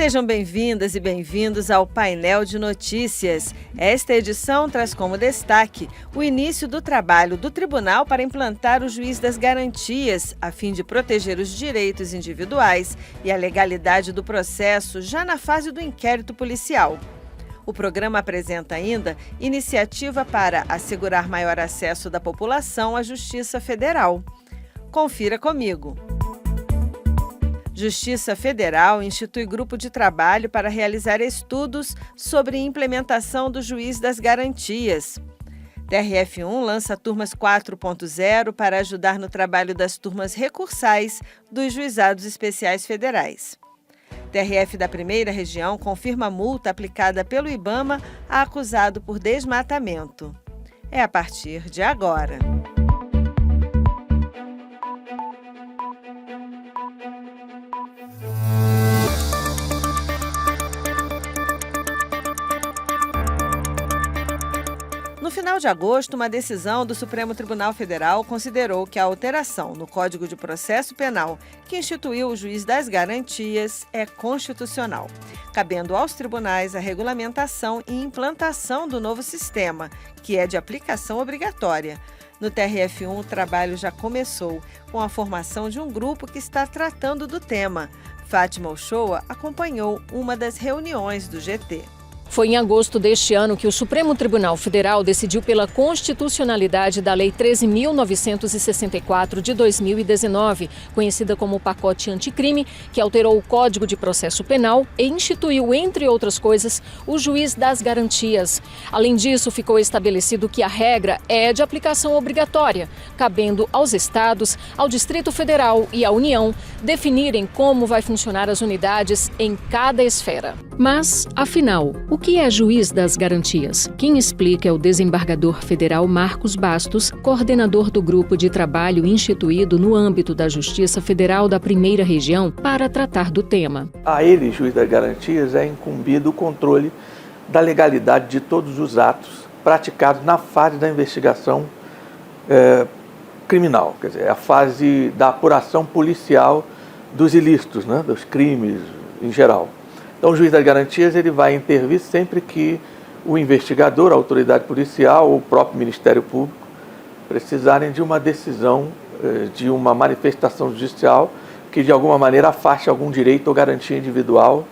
Sejam bem-vindas e bem-vindos ao Painel de Notícias. Esta edição traz como destaque o início do trabalho do Tribunal para implantar o juiz das garantias, a fim de proteger os direitos individuais e a legalidade do processo já na fase do inquérito policial. O programa apresenta ainda iniciativa para assegurar maior acesso da população à Justiça Federal. Confira comigo. Justiça Federal institui grupo de trabalho para realizar estudos sobre implementação do juiz das garantias. TRF1 lança turmas 4.0 para ajudar no trabalho das turmas recursais dos juizados especiais federais. TRF da Primeira Região confirma multa aplicada pelo IBAMA a acusado por desmatamento. É a partir de agora. No final de agosto, uma decisão do Supremo Tribunal Federal considerou que a alteração no Código de Processo Penal que instituiu o juiz das garantias é constitucional, cabendo aos tribunais a regulamentação e implantação do novo sistema, que é de aplicação obrigatória. No TRF1, o trabalho já começou, com a formação de um grupo que está tratando do tema. Fátima Uchoa acompanhou uma das reuniões do GT. Foi em agosto deste ano que o Supremo Tribunal Federal decidiu pela constitucionalidade da Lei 13.964 de 2019, conhecida como Pacote Anticrime, que alterou o Código de Processo Penal e instituiu, entre outras coisas, o juiz das garantias. Além disso, ficou estabelecido que a regra é de aplicação obrigatória, cabendo aos estados, ao Distrito Federal e à União definirem como vai funcionar as unidades em cada esfera. Mas, afinal, o que é juiz das garantias? Quem explica é o desembargador federal Marcos Bastos, coordenador do grupo de trabalho instituído no âmbito da Justiça Federal da Primeira Região para tratar do tema. A ele, juiz das garantias, é incumbido o controle da legalidade de todos os atos praticados na fase da investigação criminal, quer dizer, a fase da apuração policial dos ilícitos, né, dos crimes em geral. Então, o juiz das garantias ele vai intervir sempre que o investigador, a autoridade policial ou o próprio Ministério Público precisarem de uma decisão, de uma manifestação judicial que, de alguma maneira, afaste algum direito ou garantia individual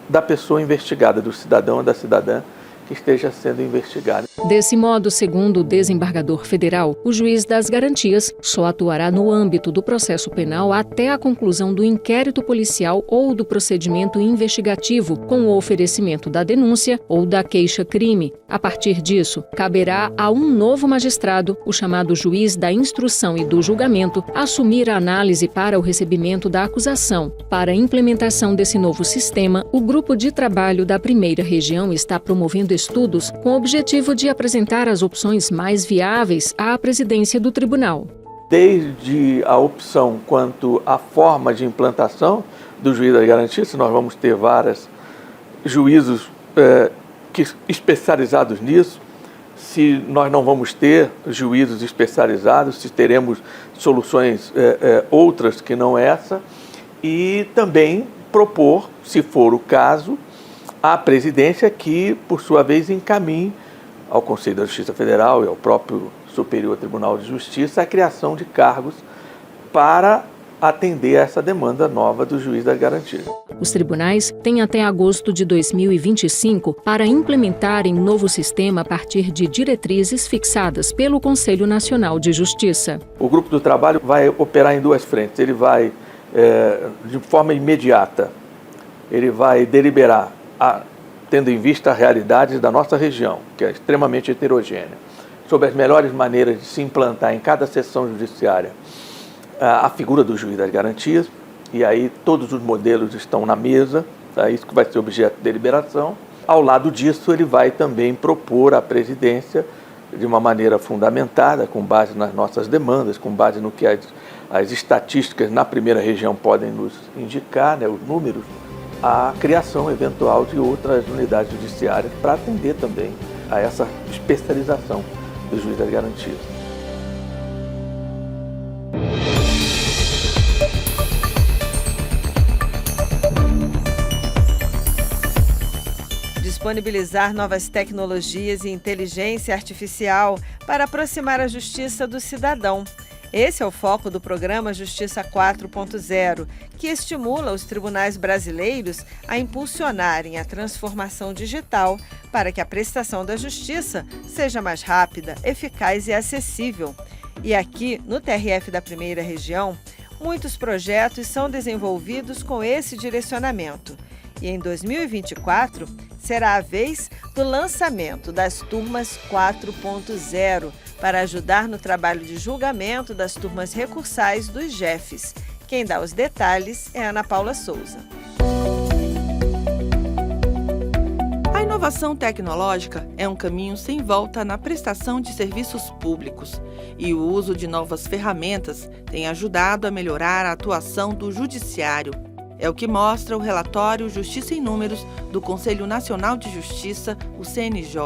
da pessoa investigada, do cidadão ou da cidadã que esteja sendo investigado. Desse modo, segundo o desembargador federal, o juiz das garantias só atuará no âmbito do processo penal até a conclusão do inquérito policial ou do procedimento investigativo, com o oferecimento da denúncia ou da queixa-crime. A partir disso, caberá a um novo magistrado, o chamado juiz da instrução e do julgamento, assumir a análise para o recebimento da acusação. Para a implementação desse novo sistema, o grupo de trabalho da Primeira Região está promovendo estudos com o objetivo de apresentar as opções mais viáveis à presidência do tribunal. Desde a opção quanto à forma de implantação do juiz das garantias, se nós vamos ter vários juízos especializados nisso, se nós não vamos ter juízos especializados, se teremos soluções outras que não essa, e também propor, se for o caso, a presidência que, por sua vez, encaminhe ao Conselho da Justiça Federal e ao próprio Superior Tribunal de Justiça a criação de cargos para atender a essa demanda nova do juiz das garantias. Os tribunais têm até agosto de 2025 para implementarem novo sistema a partir de diretrizes fixadas pelo Conselho Nacional de Justiça. O grupo do trabalho vai operar em duas frentes. Ele vai, de forma imediata, ele vai deliberar tendo em vista a realidade da nossa região, que é extremamente heterogênea, sobre as melhores maneiras de se implantar em cada seção judiciária a figura do juiz das garantias, e aí todos os modelos estão na mesa, é isso que vai ser objeto de deliberação. Ao lado disso, ele vai também propor à presidência, de uma maneira fundamentada, com base nas nossas demandas, com base no que as estatísticas na Primeira Região podem nos indicar, né, os números, a criação eventual de outras unidades judiciárias para atender também a essa especialização do juiz das garantias. disponibilizar novas tecnologias e inteligência artificial para aproximar a justiça do cidadão. Esse é o foco do programa Justiça 4.0, que estimula os tribunais brasileiros a impulsionarem a transformação digital para que a prestação da justiça seja mais rápida, eficaz e acessível. E aqui, no TRF da Primeira Região, muitos projetos são desenvolvidos com esse direcionamento. E em 2024, será a vez do lançamento das turmas 4.0, para ajudar no trabalho de julgamento das turmas recursais dos JEFs. Quem dá os detalhes é Ana Paula Souza. A inovação tecnológica é um caminho sem volta na prestação de serviços públicos e o uso de novas ferramentas tem ajudado a melhorar a atuação do Judiciário. É o que mostra o relatório Justiça em Números do Conselho Nacional de Justiça, o CNJ.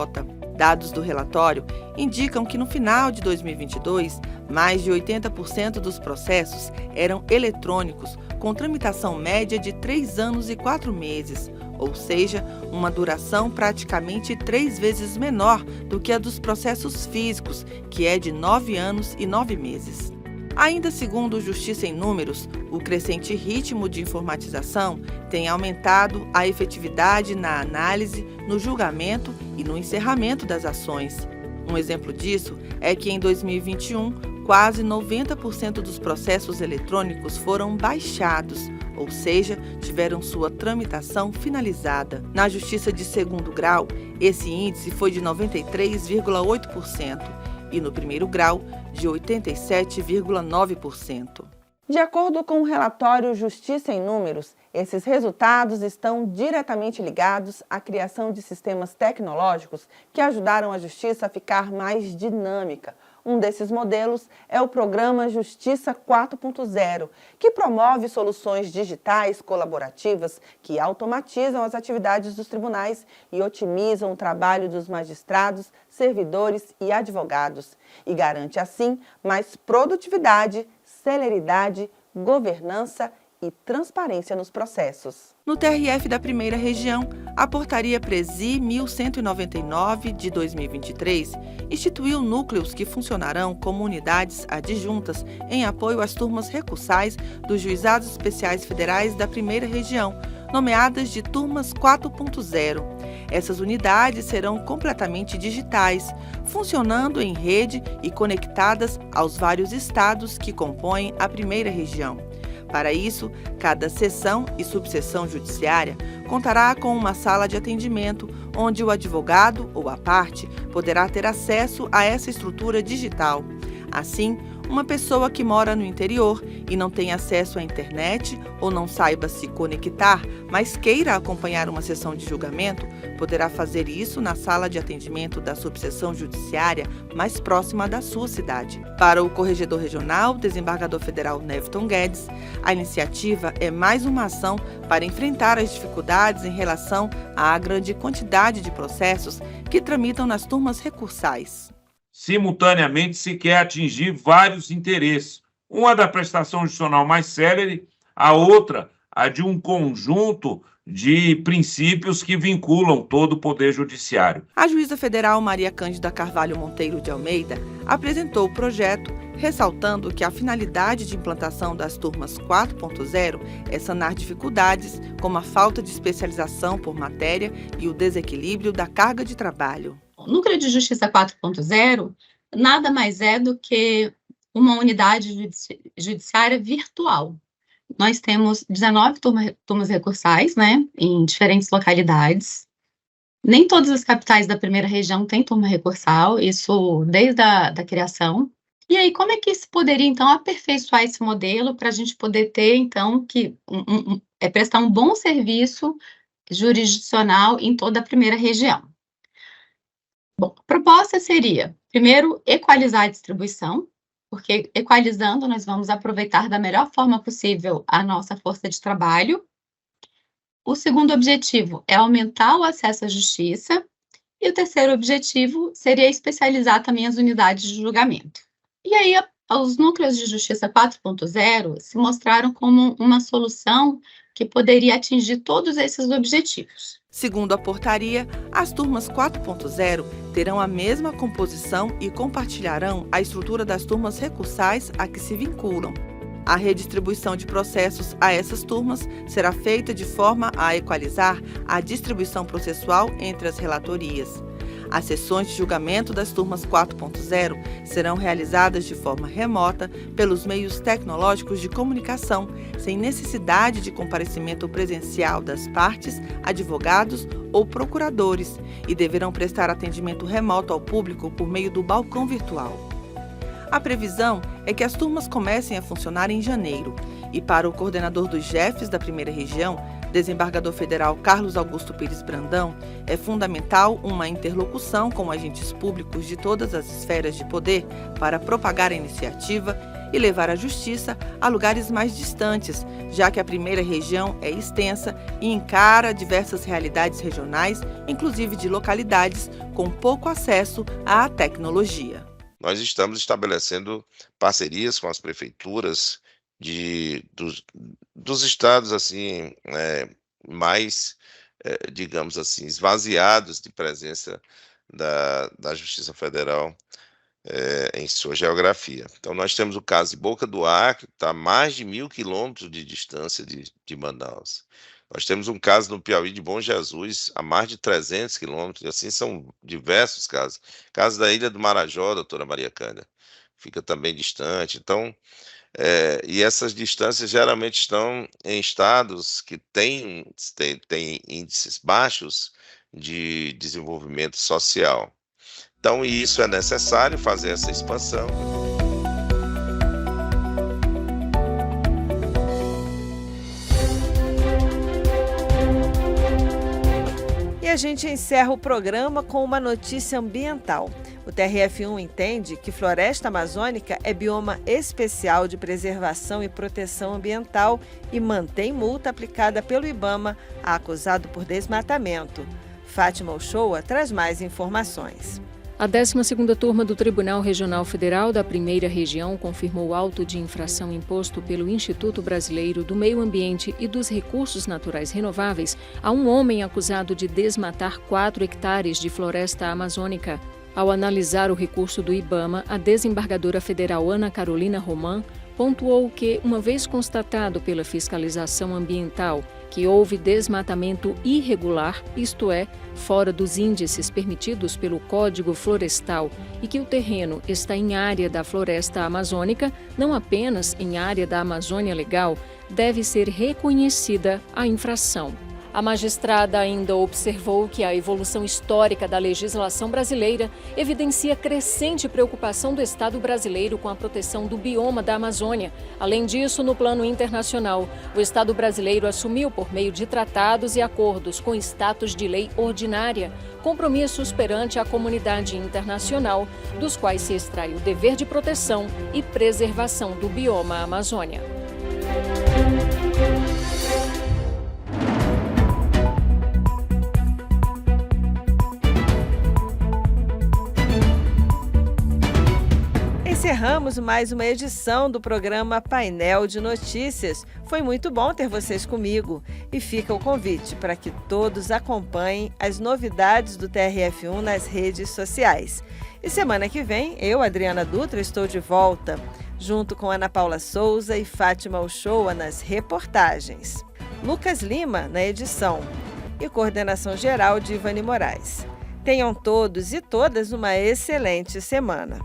Dados do relatório indicam que no final de 2022, mais de 80% dos processos eram eletrônicos, com tramitação média de 3 anos e 4 meses, ou seja, uma duração praticamente 3 vezes menor do que a dos processos físicos, que é de 9 anos e 9 meses. Ainda segundo o Justiça em Números, o crescente ritmo de informatização tem aumentado a efetividade na análise, no julgamento e no encerramento das ações. Um exemplo disso é que em 2021, quase 90% dos processos eletrônicos foram baixados, ou seja, tiveram sua tramitação finalizada. Na Justiça de Segundo Grau, esse índice foi de 93,8%. E no primeiro grau, de 87,9%. De acordo com o relatório Justiça em Números, esses resultados estão diretamente ligados à criação de sistemas tecnológicos que ajudaram a justiça a ficar mais dinâmica. Um desses modelos é o programa Justiça 4.0, que promove soluções digitais colaborativas que automatizam as atividades dos tribunais e otimizam o trabalho dos magistrados, servidores e advogados, e garante, assim, mais produtividade, celeridade, governança e transparência nos processos. No TRF da Primeira Região, a Portaria Presi 1199 de 2023 instituiu núcleos que funcionarão como unidades adjuntas em apoio às turmas recursais dos Juizados Especiais Federais da Primeira Região, nomeadas de Turmas 4.0. Essas unidades serão completamente digitais, funcionando em rede e conectadas aos vários estados que compõem a Primeira Região. Para isso, cada seção e subseção judiciária contará com uma sala de atendimento onde o advogado ou a parte poderá ter acesso a essa estrutura digital. Assim, uma pessoa que mora no interior e não tem acesso à internet ou não saiba se conectar, mas queira acompanhar uma sessão de julgamento, poderá fazer isso na sala de atendimento da subseção judiciária mais próxima da sua cidade. Para o Corregedor Regional, desembargador federal Newton Guedes, a iniciativa é mais uma ação para enfrentar as dificuldades em relação à grande quantidade de processos que tramitam nas turmas recursais. Simultaneamente, se quer atingir vários interesses. Uma da prestação judicial mais célere, a outra, a de um conjunto de princípios que vinculam todo o Poder Judiciário. A juíza federal Maria Cândida Carvalho Monteiro de Almeida apresentou o projeto, ressaltando que a finalidade de implantação das turmas 4.0 é sanar dificuldades como a falta de especialização por matéria e o desequilíbrio da carga de trabalho. O Núcleo de Justiça 4.0 nada mais é do que uma unidade judiciária virtual. Nós temos 19 turmas recursais, né, em diferentes localidades. Nem todas as capitais da Primeira Região têm turma recursal, isso desde a criação. E aí, como é que se poderia, então, aperfeiçoar esse modelo para a gente poder ter, então, prestar um bom serviço jurisdicional em toda a Primeira Região? Bom, a proposta seria, primeiro, equalizar a distribuição, porque equalizando nós vamos aproveitar da melhor forma possível a nossa força de trabalho. O segundo objetivo é aumentar o acesso à justiça. E o terceiro objetivo seria especializar também as unidades de julgamento. E aí, os núcleos de justiça 4.0 se mostraram como uma solução que poderia atingir todos esses objetivos. Segundo a portaria, as turmas 4.0 terão a mesma composição e compartilharão a estrutura das turmas recursais a que se vinculam. A redistribuição de processos a essas turmas será feita de forma a equalizar a distribuição processual entre as relatorias. As sessões de julgamento das turmas 4.0 serão realizadas de forma remota pelos meios tecnológicos de comunicação, sem necessidade de comparecimento presencial das partes, advogados ou procuradores, e deverão prestar atendimento remoto ao público por meio do balcão virtual. A previsão é que as turmas comecem a funcionar em janeiro e, para o coordenador dos JEFs da Primeira Região, desembargador federal Carlos Augusto Pires Brandão, é fundamental uma interlocução com agentes públicos de todas as esferas de poder para propagar a iniciativa e levar a justiça a lugares mais distantes, já que a Primeira Região é extensa e encara diversas realidades regionais, inclusive de localidades com pouco acesso à tecnologia. Nós estamos estabelecendo parcerias com as prefeituras dos estados assim mais, digamos assim, esvaziados de presença da Justiça Federal em sua geografia. Então, nós temos o caso de Boca do Acre, que está a mais de 1.000 quilômetros de distância de Manaus. Nós temos um caso no Piauí de Bom Jesus, a mais de 300 quilômetros, e assim são diversos casos. Caso da Ilha do Marajó, doutora Maria Cândida, fica também distante. Então, e essas distâncias geralmente estão em estados que têm índices baixos de desenvolvimento social. Então, isso é necessário fazer essa expansão. E a gente encerra o programa com uma notícia ambiental. O TRF1 entende que floresta amazônica é bioma especial de preservação e proteção ambiental e mantém multa aplicada pelo IBAMA a acusado por desmatamento. Fátima Uchoa traz mais informações. A 12ª turma do Tribunal Regional Federal da Primeira Região confirmou o auto de infração imposto pelo Instituto Brasileiro do Meio Ambiente e dos Recursos Naturais Renováveis a um homem acusado de desmatar 4 hectares de floresta amazônica. Ao analisar o recurso do IBAMA, a desembargadora federal Ana Carolina Roman pontuou que, uma vez constatado pela fiscalização ambiental que houve desmatamento irregular, isto é, fora dos índices permitidos pelo Código Florestal, e que o terreno está em área da floresta amazônica, não apenas em área da Amazônia Legal, deve ser reconhecida a infração. A magistrada ainda observou que a evolução histórica da legislação brasileira evidencia crescente preocupação do Estado brasileiro com a proteção do bioma da Amazônia. Além disso, no plano internacional, o Estado brasileiro assumiu, por meio de tratados e acordos com status de lei ordinária, compromissos perante a comunidade internacional, dos quais se extrai o dever de proteção e preservação do bioma Amazônia. Encerramos mais uma edição do programa Painel de Notícias. Foi muito bom ter vocês comigo. E fica o convite para que todos acompanhem as novidades do TRF1 nas redes sociais. E semana que vem, eu, Adriana Dutra, estou de volta, junto com Ana Paula Souza e Fátima Uchoa nas reportagens. Lucas Lima na edição e coordenação geral de Ivani Moraes. Tenham todos e todas uma excelente semana.